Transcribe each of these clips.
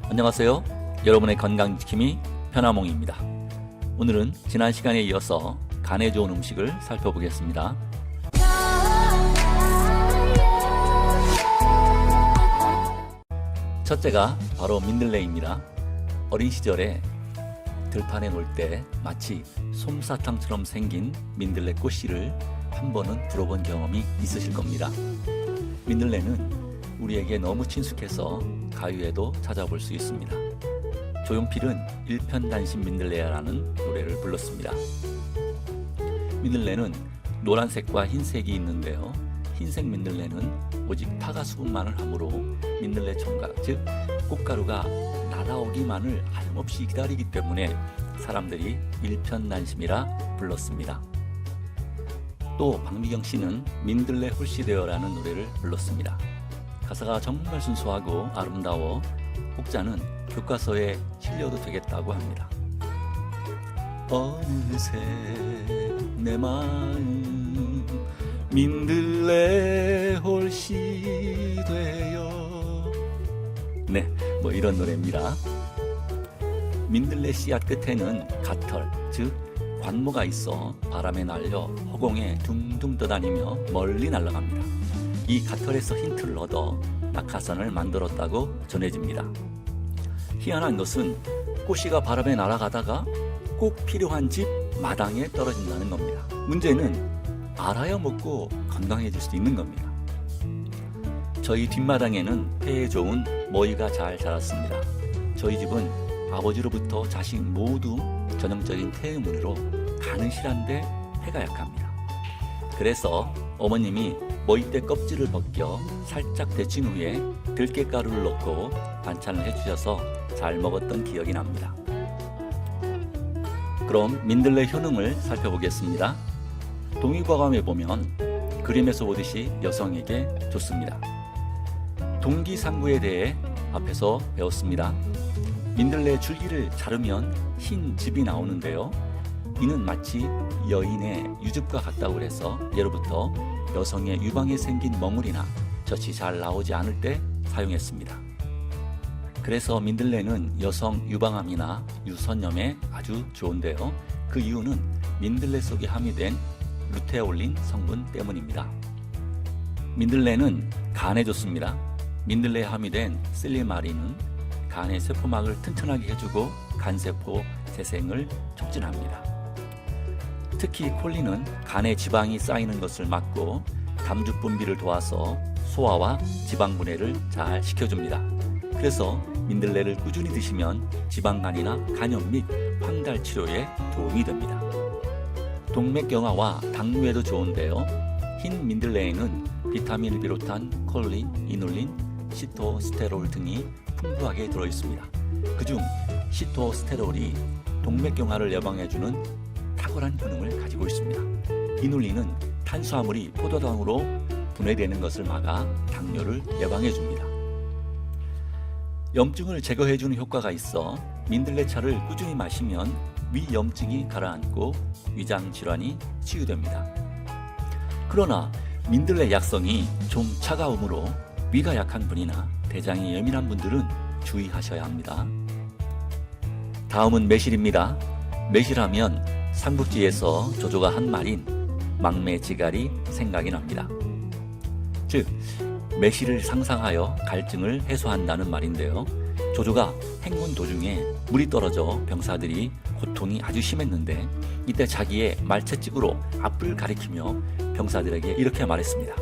안녕하세요. 여러분의 건강지킴이 편하몽입니다. 오늘은 지난 시간에 이어서 간에 좋은 음식을 살펴보겠습니다. 첫째가 바로 민들레입니다. 어린 시절에 들판에 놀 때 마치 솜사탕처럼 생긴 민들레 꽃씨를 한 번은 불어본 경험이 있으실 겁니다. 민들레는 우리에게 너무 친숙해서 가요에도 찾아볼 수 있습니다. 조용필은 일편단심 민들레야라는 노래를 불렀습니다. 민들레는 노란색과 흰색이 있는데요. 흰색 민들레는 오직 파가 수분만을 하므로 민들레 총각, 즉 꽃가루가 날아오기만을 하염없이 기다리기 때문에 사람들이 일편단심이라 불렀습니다. 또 박미경 씨는 민들레 홀씨되어라는 노래를 불렀습니다. 가사가 정말 순수하고 아름다워 혹자는 교과서에 실려도 되겠다고 합니다. 어느새 내 마음 민들레 홀씨 되어. 네, 뭐 이런 노래입니다. 민들레 씨앗 끝에는 갓털, 즉 관모가 있어 바람에 날려 허공에 둥둥 떠다니며 멀리 날아갑니다. 이 갓털에서 힌트를 얻어 낙하산을 만들었다고 전해집니다. 희한한 것은 꽃씨가 바람에 날아가다가 꼭 필요한 집 마당에 떨어진다는 겁니다. 문제는 알아야 먹고 건강해질 수 있는 겁니다. 저희 뒷마당에는 폐에 좋은 머위가 잘 자랐습니다. 저희 집은 아버지로부터 자식 모두 전형적인 폐의 무리로 간은 실한데 폐가 약합니다. 그래서 어머님이 머위대 껍질을 벗겨 살짝 데친 후에 들깨가루를 넣고 반찬을 해주셔서 잘 먹었던 기억이 납니다. 그럼 민들레 효능을 살펴보겠습니다. 동의보감에 보면 그림에서 보듯이 여성에게 좋습니다. 동기상구에 대해 앞에서 배웠습니다. 민들레 줄기를 자르면 흰 즙이 나오는데요. 이는 마치 여인의 유즙과 같다고 해서 예로부터 여성의 유방에 생긴 멍울이나 젖이 잘 나오지 않을 때 사용했습니다. 그래서 민들레는 여성 유방암이나 유선염에 아주 좋은데요. 그 이유는 민들레 속에 함유된 루테올린 성분 때문입니다. 민들레는 간에 좋습니다. 민들레에 함유된 실리마린은 간의 세포막을 튼튼하게 해주고 간세포 재생을 촉진합니다. 특히 콜린은 간에 지방이 쌓이는 것을 막고 담주 분비를 도와서 소화와 지방 분해를 잘 시켜줍니다. 그래서 민들레를 꾸준히 드시면 지방간이나 간염 및 황달 치료에 도움이 됩니다. 동맥경화와 당뇨에도 좋은데요. 흰 민들레에는 비타민을 비롯한 콜린, 이눌린, 시토스테롤 등이 풍부하게 들어있습니다. 그중 시토스테롤이 동맥경화를 예방해주는 탁월한 효능을 가지고 있습니다. 이눌린은 탄수화물이 포도당으로 분해되는 것을 막아 당뇨를 예방해줍니다. 염증을 제거해주는 효과가 있어 민들레차를 꾸준히 마시면 위염증이 가라앉고 위장 질환이 치유됩니다. 그러나 민들레 약성이 좀 차가우므로 위가 약한 분이나 대장이 예민한 분들은 주의하셔야 합니다. 다음은 매실입니다. 매실하면 삼국지에서 조조가 한 말인 망매지갈이 생각이 납니다. 즉 매실을 상상하여 갈증을 해소한다는 말인데요. 조조가 행군 도중에 물이 떨어져 병사들이 고통이 아주 심했는데 이때 자기의 말채찍으로 앞을 가리키며 병사들에게 이렇게 말했습니다.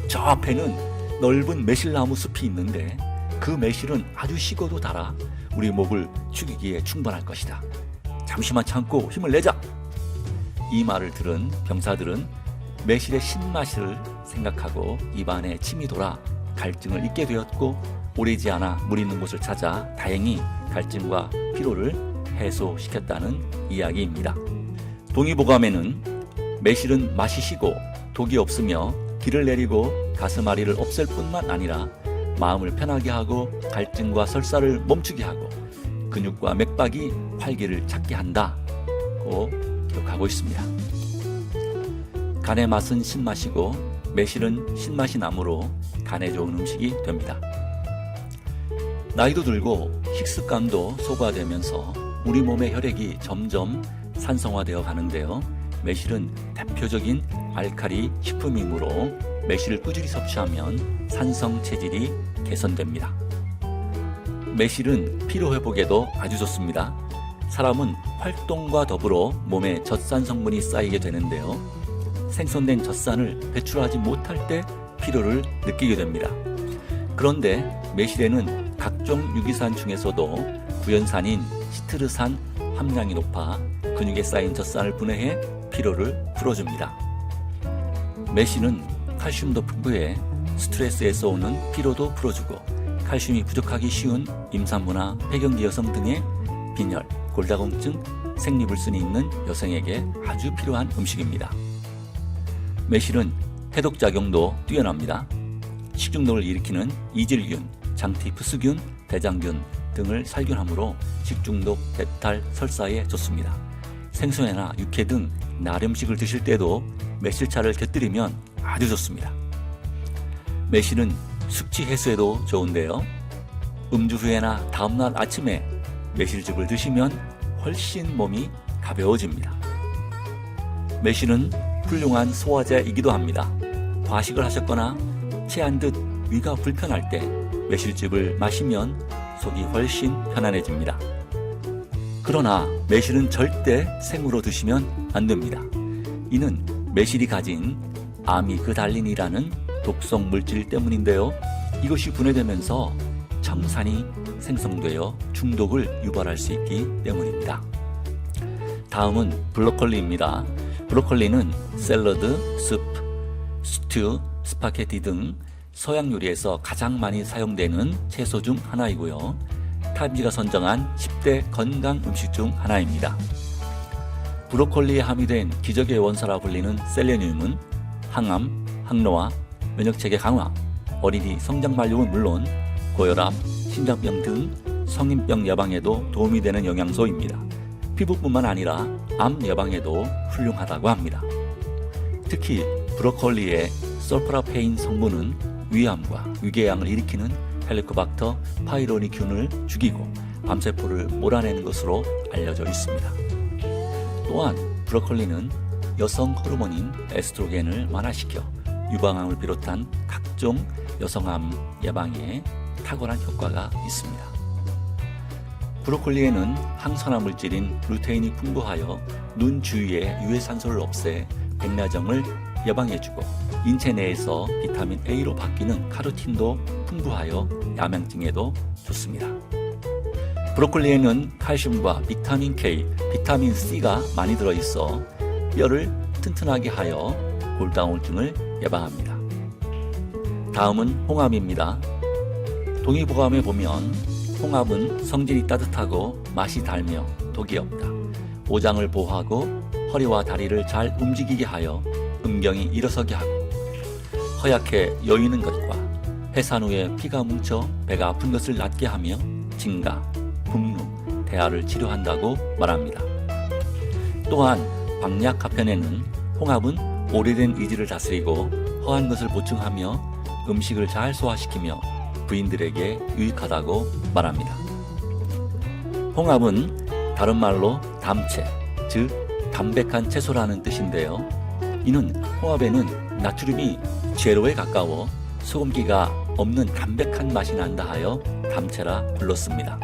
저 앞에는 넓은 매실나무 숲이 있는데 그 매실은 아주 시고도 달아 우리 목을 죽이기에 충분할 것이다. 잠시만 참고 힘을 내자. 이 말을 들은 병사들은 매실의 신맛을 생각하고 입안에 침이 돌아 갈증을 잊게 되었고 오래지 않아 물 있는 곳을 찾아 다행히 갈증과 피로를 해소시켰다는 이야기입니다. 동의보감에는 매실은 맛이 시고 독이 없으며 기를 내리고 가슴앓이를 없앨 뿐만 아니라 마음을 편하게 하고 갈증과 설사를 멈추게 하고 근육과 맥박이 활기를 찾게 한다고 기록하고 있습니다. 간의 맛은 신맛이고 매실은 신맛이 나므로 간에 좋은 음식이 됩니다. 나이도 들고 식습관도 소과되면서 우리 몸의 혈액이 점점 산성화되어 가는데요. 매실은 대표적인 알칼리 식품이므로 매실을 꾸준히 섭취하면 산성 체질이 개선됩니다. 매실은 피로 회복에도 아주 좋습니다. 사람은 활동과 더불어 몸에 젖산 성분이 쌓이게 되는데요. 생성된 젖산을 배출하지 못할 때 피로를 느끼게 됩니다. 그런데 매실에는 각종 유기산 중에서도 구연산인 시트르산 함량이 높아 근육에 쌓인 젖산을 분해해 피로를 풀어줍니다. 매실은 칼슘도 풍부해 스트레스에서 오는 피로도 풀어주고 칼슘이 부족하기 쉬운 임산부나 폐경기 여성 등의 빈혈, 골다공증, 생리불순이 있는 여성에게 아주 필요한 음식입니다. 매실은 해독작용도 뛰어납니다. 식중독을 일으키는 이질균, 장티푸스균, 대장균 등을 살균하므로 식중독, 배탈, 설사에 좋습니다. 생선회나 육회 등 나름식을 드실 때도 매실차를 곁들이면 아주 좋습니다. 매실은 숙취 해소에도 좋은데요. 음주 후에나 다음날 아침에 매실즙을 드시면 훨씬 몸이 가벼워집니다. 매실은 훌륭한 소화제이기도 합니다. 과식을 하셨거나 체한 듯 위가 불편할 때 매실즙을 마시면 속이 훨씬 편안해집니다. 그러나 매실은 절대 생으로 드시면 안 됩니다. 이는 매실이 가진 아미그달린이라는 독성 물질 때문인데요. 이것이 분해되면서 청산이 생성되어 중독을 유발할 수 있기 때문입니다. 다음은 브로콜리입니다. 브로콜리는 샐러드, 스프, 스튜, 스파게티 등 서양 요리에서 가장 많이 사용되는 채소 중 하나이고요. 타임지가 선정한 10대 건강 음식 중 하나입니다. 브로콜리에 함유된 기적의 원소라 불리는 셀레늄은 항암, 항노화, 면역체계 강화, 어린이 성장 만료는 물론 고혈압, 심장병 등 성인병 예방에도 도움이 되는 영양소입니다. 피부뿐만 아니라 암 예방에도 훌륭하다고 합니다. 특히 브로콜리의 솔포라페인 성분은 위암과 위궤양을 일으키는 헬리코박터 파이로니균을 죽이고 암세포를 몰아내는 것으로 알려져 있습니다. 또한 브로콜리는 여성 호르몬인 에스트로겐을 완화시켜 유방암을 비롯한 각종 여성암 예방에 탁월한 효과가 있습니다. 브로콜리에는 항산화 물질인 루테인이 풍부하여 눈 주위의 유해산소를 없애 백내장을 예방해주고 인체 내에서 비타민 A로 바뀌는 카로틴도 풍부하여 야맹증에도 좋습니다. 브로콜리에는 칼슘과 비타민 K, 비타민 C가 많이 들어있어 뼈를 튼튼하게 하여 골다공증을 예방합니다. 다음은 홍합입니다. 동의보감에 보면 홍합은 성질이 따뜻하고 맛이 달며 독이 없다. 오장을 보호하고 허리와 다리를 잘 움직이게 하여 음경이 일어서게 하고 허약해 여유는 것과 해산 후에 피가 뭉쳐 배가 아픈 것을 낫게 하며 진가, 분무, 대하를 치료한다고 말합니다. 또한 방약 가편에는 홍합은 오래된 의지를 다스리고 허한 것을 보충하며 음식을 잘 소화시키며 부인들에게 유익하다고 말합니다. 홍합은 다른 말로 담채, 즉 담백한 채소라는 뜻인데요. 이는 홍합에는 나트륨이 제로에 가까워 소금기가 없는 담백한 맛이 난다 하여 담채라 불렀습니다.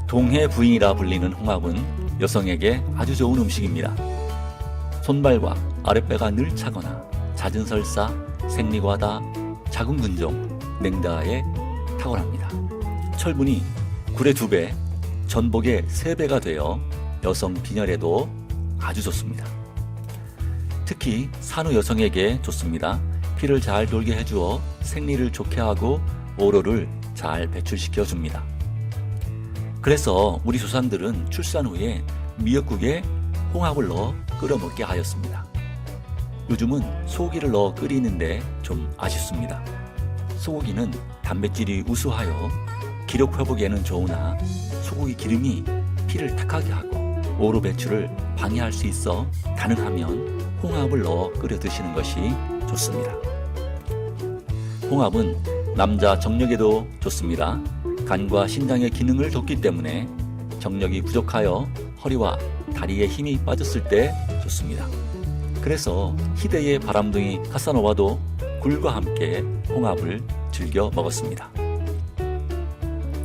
동해 부인이라 불리는 홍합은 여성에게 아주 좋은 음식입니다. 손발과 아랫배가 늘 차거나 잦은 설사, 생리과다, 자궁 근종, 냉다에 탁월합니다. 철분이 굴의 2배, 전복의 3배가 되어 여성 빈혈에도 아주 좋습니다. 특히 산후 여성에게 좋습니다. 피를 잘 돌게 해주어 생리를 좋게 하고 오로를 잘 배출시켜 줍니다. 그래서 우리 조상들은 출산 후에 미역국에 홍합을 넣어 끓여 먹게 하였습니다. 요즘은 소고기를 넣어 끓이는데 좀 아쉽습니다. 소고기는 단백질이 우수하여 기력 회복에는 좋으나 소고기 기름이 피를 탁하게 하고 오로 배출을 방해할 수 있어 가능하면 홍합을 넣어 끓여 드시는 것이 좋습니다. 홍합은 남자 정력에도 좋습니다. 간과 신장의 기능을 돕기 때문에 정력이 부족하여 허리와 다리에 힘이 빠졌을 때 좋습니다. 그래서 희대의 바람둥이 카사노바도 굴과 함께 홍합을 즐겨 먹었습니다.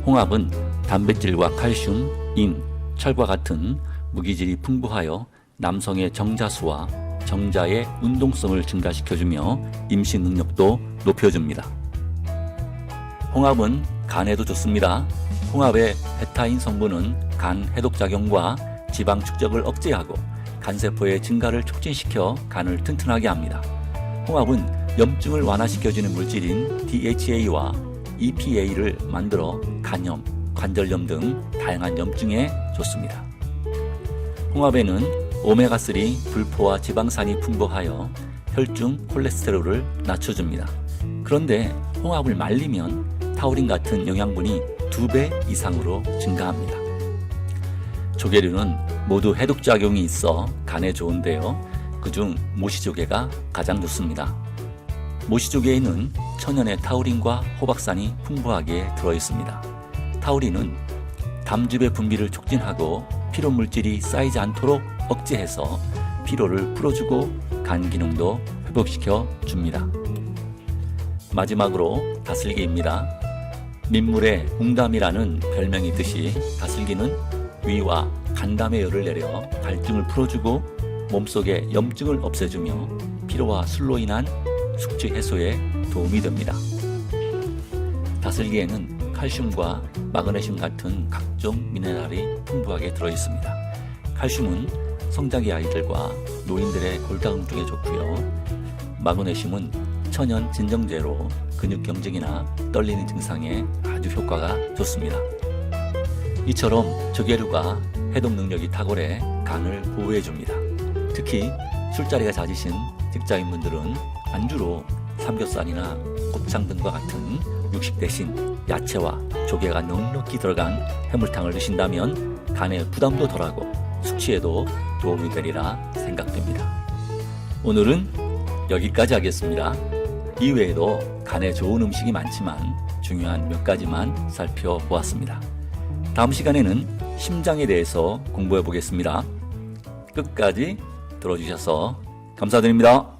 홍합은 단백질과 칼슘, 인, 철과 같은 무기질이 풍부하여 남성의 정자수와 정자의 운동성을 증가시켜주며 임신 능력도 높여줍니다. 홍합은 간에도 좋습니다. 홍합의 베타인 성분은 간 해독작용과 지방 축적을 억제하고 간세포의 증가를 촉진시켜 간을 튼튼하게 합니다. 홍합은 염증을 완화시켜주는 물질인 DHA와 EPA를 만들어 간염, 관절염 등 다양한 염증에 좋습니다. 홍합에는 오메가3 불포화 지방산이 풍부하여 혈중 콜레스테롤을 낮춰줍니다. 그런데 홍합을 말리면 타우린 같은 영양분이 2배 이상으로 증가합니다. 조개류는 모두 해독작용이 있어 간에 좋은데요. 그중 모시조개가 가장 좋습니다. 모시조개에는 천연의 타우린과 호박산이 풍부하게 들어있습니다. 타우린은 담즙의 분비를 촉진하고 피로물질이 쌓이지 않도록 억제해서 피로를 풀어주고 간 기능도 회복시켜 줍니다. 마지막으로 다슬기입니다. 민물의 웅담이라는 별명이 있듯이 다슬기는 위와 간담의 열을 내려 갈증을 풀어주고 몸속의 염증을 없애주며 피로와 술로 인한 숙취 해소에 도움이 됩니다. 다슬기에는 칼슘과 마그네슘 같은 각종 미네랄이 풍부하게 들어있습니다. 칼슘은 성장기 아이들과 노인들의 골다공증에 좋고요. 마그네슘은 천연 진정제로 근육 경직이나 떨리는 증상에 아주 효과가 좋습니다. 이처럼 조개류가 해독 능력이 탁월해 간을 보호해줍니다. 특히 술자리가 잦으신 직장인분들은 안주로 삼겹살이나 곱창 등과 같은 육식 대신 야채와 조개가 넉넉히 들어간 해물탕을 드신다면 간의 부담도 덜하고 숙취에도 도움이 되리라 생각됩니다. 오늘은 여기까지 하겠습니다. 이외에도 간에 좋은 음식이 많지만 중요한 몇 가지만 살펴보았습니다. 다음 시간에는 심장에 대해서 공부해 보겠습니다. 끝까지 들어주셔서 감사드립니다.